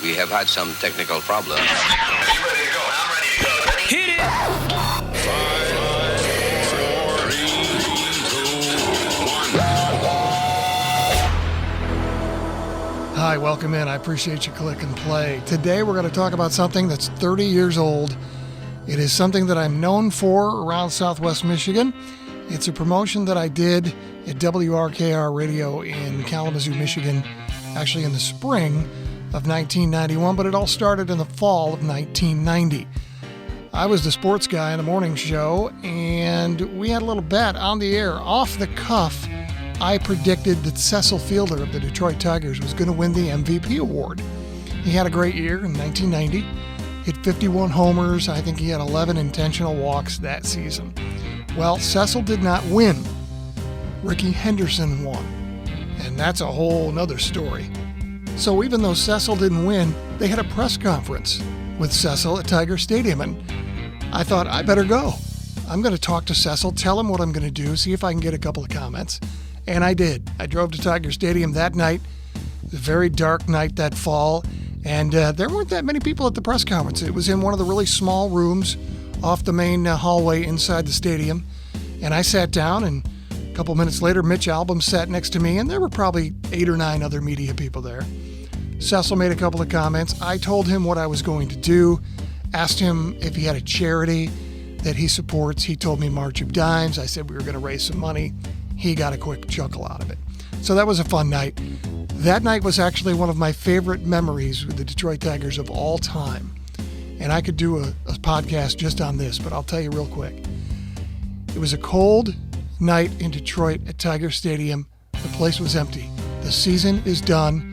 We have had some technical problems. Are you ready to go? I'm ready to go. Ready? Hit it! 5, 4, 3, 2, 1. Hi, welcome in. I appreciate you click and play. Today we're going to talk about something that's 30 years old. It is something that I'm known for around Southwest Michigan. It's a promotion that I did at WRKR Radio in Kalamazoo, Michigan, actually in the spring of 1991, but it all started in the fall of 1990. I was the sports guy in the morning show, and we had a little bet on the air. Off the cuff, I predicted that Cecil Fielder of the Detroit Tigers was going to win the MVP award. He had a great year in 1990, hit 51 homers. I think he had 11 intentional walks that season. Well, Cecil did not win. Ricky Henderson won, and that's a whole nother story. So even though Cecil didn't win, they had a press conference with Cecil at Tiger Stadium, and I thought, I better go. I'm going to talk to Cecil, tell him what I'm going to do, see if I can get a couple of comments. And I did. I drove to Tiger Stadium that night. It was a very dark night that fall, and there weren't that many people at the press conference. It was in one of the really small rooms off the main hallway inside the stadium, and I sat down, and a couple minutes later, Mitch Albom sat next to me, and there were probably 8 or 9 other media people there. Cecil made a couple of comments. I told him what I was going to do, asked him if he had a charity that he supports. He told me March of Dimes. I said we were going to raise some money. He got a quick chuckle out of it. So that was a fun night. That night was actually one of my favorite memories with the Detroit Tigers of all time. And I could do a podcast just on this, but I'll tell you real quick. It was a cold night in Detroit at Tiger Stadium. The place was empty. The season is done.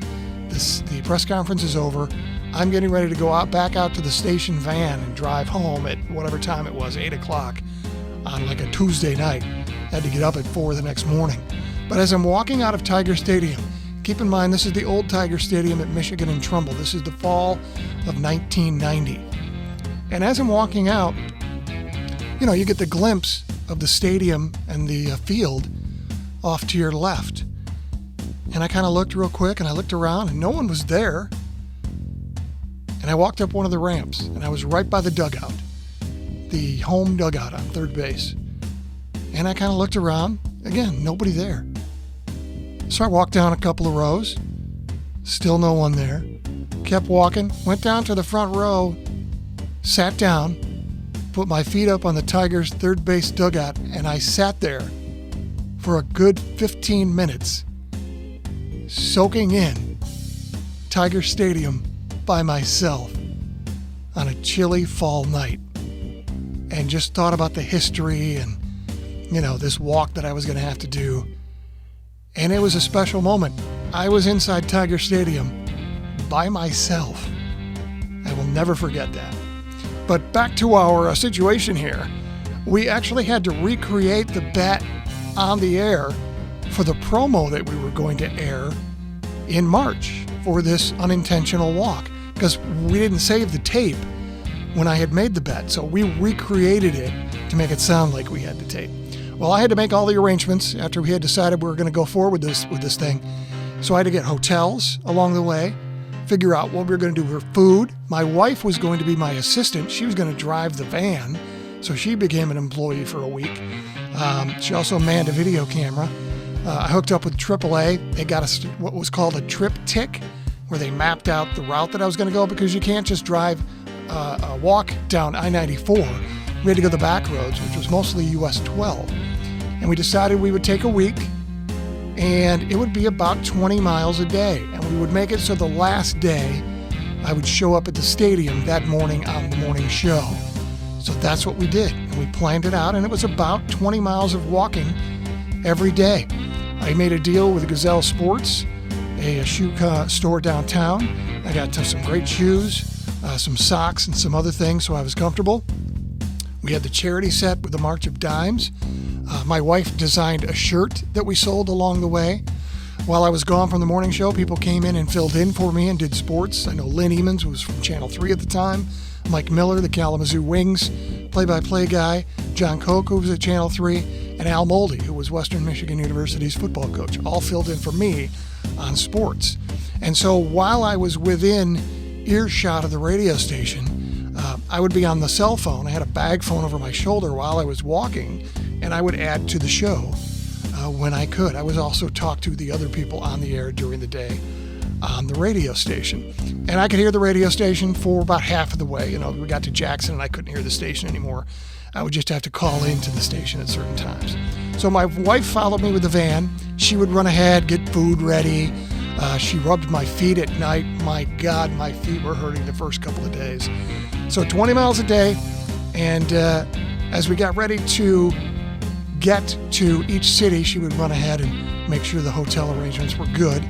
The press conference is over. I'm getting ready to go back out to the station van and drive home at whatever time it was, 8 o'clock on like a Tuesday night. Had to get up at 4 the next morning. But as I'm walking out of Tiger Stadium, keep in mind this is the old Tiger Stadium at Michigan and Trumbull. This is the fall of 1990. And as I'm walking out, you get the glimpse of the stadium and the field off to your left. And I kind of looked real quick, and I looked around, and no one was there. And I walked up one of the ramps, and I was right by the dugout, the home dugout on third base. And I kind of looked around. Again, nobody there. So I walked down a couple of rows. Still no one there. Kept walking, went down to the front row, sat down, put my feet up on the Tigers' third base dugout, and I sat there for a good 15 minutes, soaking in Tiger Stadium by myself on a chilly fall night, and just thought about the history and, this walk that I was going to have to do. And it was a special moment. I was inside Tiger Stadium by myself. I will never forget that. But back to our situation here. We actually had to recreate the bet on the air for the promo that we were going to air in March for this unintentional walk, because we didn't save the tape when I had made the bet. So we recreated it to make it sound like we had the tape. Well, I had to make all the arrangements after we had decided we were going to go forward with this thing. So I had to get hotels along the way, figure out what we were going to do with food. My wife was going to be my assistant. She was going to drive the van, so she became an employee for a week. She also manned a video camera. I hooked up with AAA. They got us what was called a trip tick, where they mapped out the route that I was going to go, because you can't just drive a walk down I-94. We had to go the back roads, which was mostly US 12. And we decided we would take a week, and it would be about 20 miles a day. And we would make it so the last day I would show up at the stadium that morning on the morning show. So that's what we did. And we planned it out, and it was about 20 miles of walking every day. I made a deal with Gazelle Sports, a shoe store downtown. I got some great shoes, some socks, and some other things, so I was comfortable. We had the charity set with the March of Dimes. My wife designed a shirt that we sold along the way. While I was gone from the morning show, people came in and filled in for me and did sports. I know Lynn Emons, who was from Channel 3 at the time, Mike Miller, the Kalamazoo Wings play-by-play guy, John Koch, who was at Channel 3, and Al Moldy, who was Western Michigan University's football coach, all filled in for me on sports. And so while I was within earshot of the radio station, I would be on the cell phone. I had a bag phone over my shoulder while I was walking, and I would add to the show when I could. I would also talk to the other people on the air during the day on the radio station. And I could hear the radio station for about half of the way. We got to Jackson and I couldn't hear the station anymore. I would just have to call into the station at certain times. So my wife followed me with the van. She would run ahead, get food ready. She rubbed my feet at night. My God, my feet were hurting the first couple of days. So 20 miles a day. And as we got ready to get to each city, she would run ahead and make sure the hotel arrangements were good.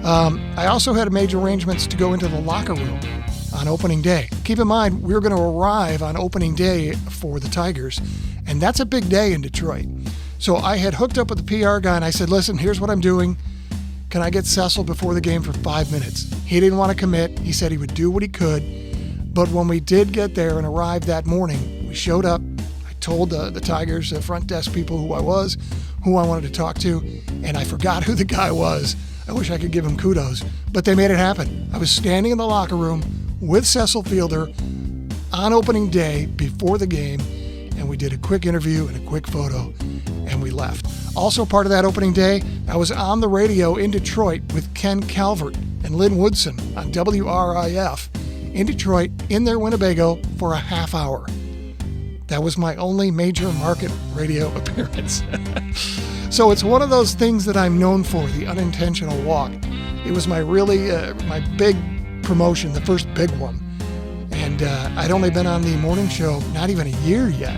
I also had to make arrangements to go into the locker room on opening day. Keep in mind, we were going to arrive on opening day for the Tigers, and that's a big day in Detroit. So I had hooked up with the PR guy, and I said, listen, here's what I'm doing. Can I get Cecil before the game for 5 minutes? He didn't want to commit. He said he would do what he could. But when we did get there and arrived that morning, we showed up. I told the Tigers front desk people who I was, who I wanted to talk to, and I forgot who the guy was. I wish I could give him kudos, but they made it happen. I was standing in the locker room with Cecil Fielder on opening day before the game, and we did a quick interview and a quick photo, and we left. Also part of that opening day, I was on the radio in Detroit with Ken Calvert and Lynn Woodson on WRIF in Detroit, in their Winnebago, for a half hour. That was my only major market radio appearance. So it's one of those things that I'm known for, the unintentional walk. It was my my big promotion, the first big one. And I'd only been on the morning show not even a year yet.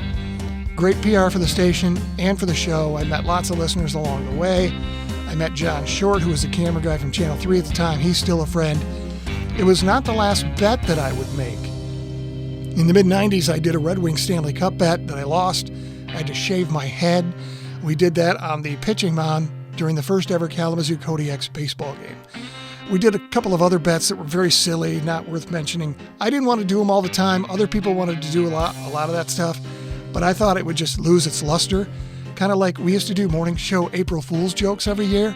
Great PR for the station and for the show. I met lots of listeners along the way. I met John Short, who was the camera guy from Channel 3 at the time. He's still a friend. It was not the last bet that I would make. In the mid-'90s, I did a Red Wings Stanley Cup bet that I lost. I had to shave my head. We did that on the pitching mound during the first ever Kalamazoo Kodiaks baseball game. We did a couple of other bets that were very silly, not worth mentioning. I didn't want to do them all the time. Other people wanted to do a lot of that stuff, but I thought it would just lose its luster. Kind of like we used to do morning show April Fool's jokes every year.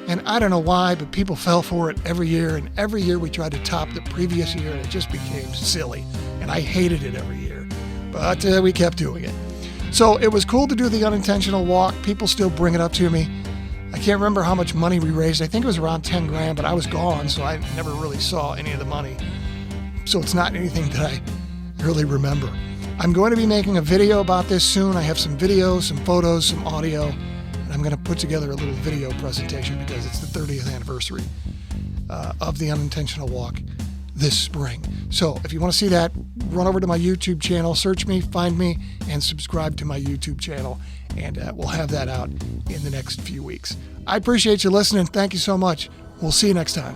And I don't know why, but people fell for it every year. And every year we tried to top the previous year, and it just became silly. And I hated it every year. But we kept doing it. So it was cool to do the unintentional walk. People still bring it up to me. I can't remember how much money we raised. I think it was around 10 grand, but I was gone, so I never really saw any of the money. So it's not anything that I really remember. I'm going to be making a video about this soon. I have some videos, some photos, some audio, and I'm going to put together a little video presentation because it's the 30th anniversary of the unintentional walk this spring. So if you want to see that, run over to my YouTube channel, search me, find me, and subscribe to my YouTube channel, and we'll have that out in the next few weeks. I appreciate you listening. Thank you so much. We'll see you next time.